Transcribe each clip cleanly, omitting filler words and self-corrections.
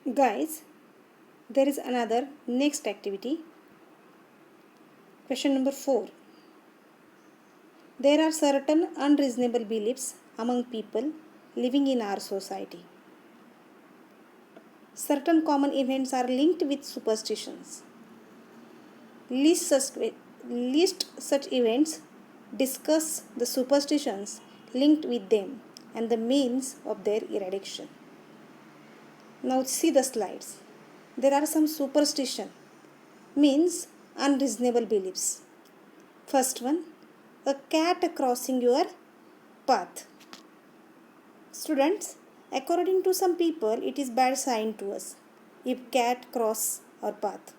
Guys, there is another next activity. Question number 4. There are certain unreasonable beliefs among people living in our society. Certain common events are linked with superstitions. List such events, discuss the superstitions linked with them and the means of their eradication. Now see the slides. There are some superstition, means unreasonable beliefs. First one, a cat crossing your path. Students, according to some people, it is bad sign to us if cat cross our path.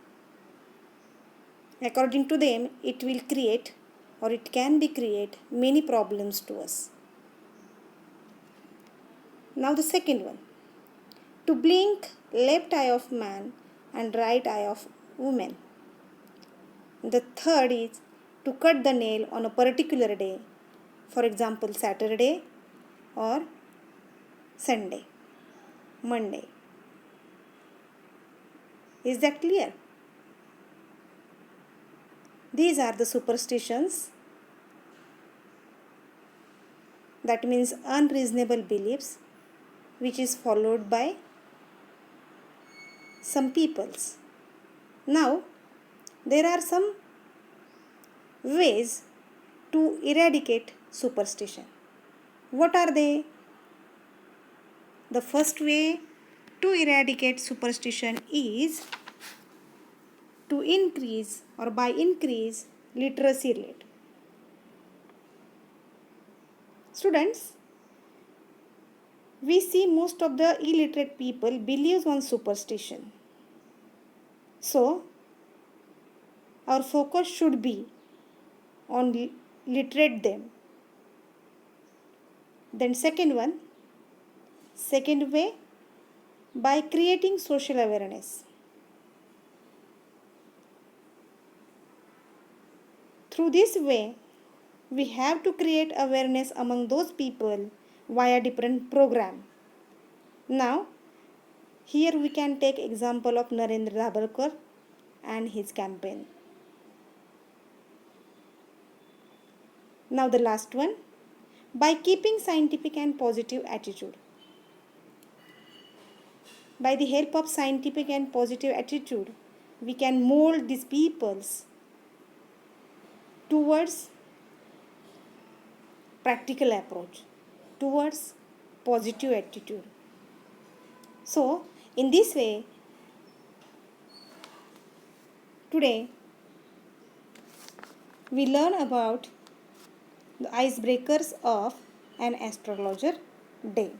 According to them, it will create or it can be create many problems to us. Now the second one, to blink left eye of man and right eye of woman. The third is to cut the nail on a particular day, for example Saturday or Sunday, Monday. Is that clear? These are the superstitions, that means unreasonable beliefs, which is followed by some peoples. Now, there are some ways to eradicate superstition. What are they? The first way to eradicate superstition is to increase or by increase literacy rate. Students, we see most of the illiterate people believes on superstition. So, our focus should be on literate them. Then second way, by creating social awareness. Through this way, we have to create awareness among those people via different program. Now, here we can take example of Narendra Dhabalkar and his campaign. Now the last one, by keeping scientific and positive attitude. By the help of scientific and positive attitude, we can mold these peoples towards practical approach, towards positive attitude. So, in this way, today we learn about the icebreakers of an astrologer day.